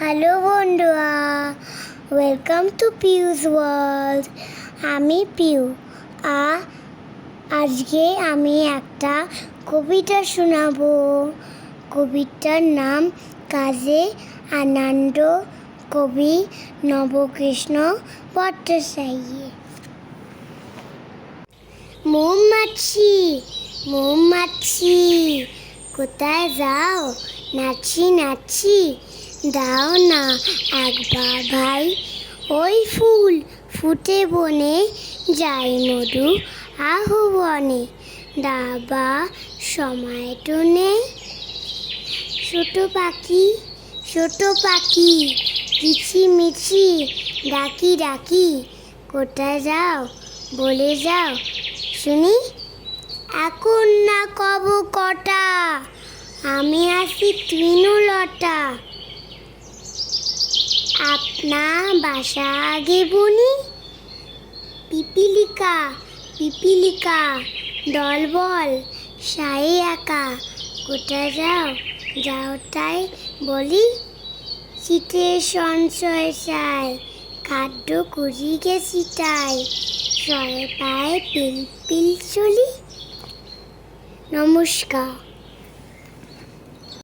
Hello বন্ধুরা, welcome to পিউস world. আমি পিউ। আজকে আমি একটা কবিতা শোনাবো। কবিতার নাম কাজে আনন্দ, কবি নবকৃষ্ণ ভট্টাচার্য। মৌমাছি মৌমাছি কোথায় যাও? নাচি নাচি দাও না একবার ভাই। ওই ফুল ফুটে বনে যাই মধু আহ্বানে, দাবা সময় তো নেই। ছোট পাখি কিচিমিচি ডাকি ডাকি, কোথায় যাও বলে যাও শুনি। এখন না কব কটা, আমি আছি তৃণলতা। আপনার বাসা আগে বনি। পিপিলিকা দলবল সায়ে একা, কোথায় যাও তাই বলি। শীতের সঞ্চয় চাই, খাদ্য করি গেছি তাই, সয়ে পায়ে পিল চলি। নমস্কার।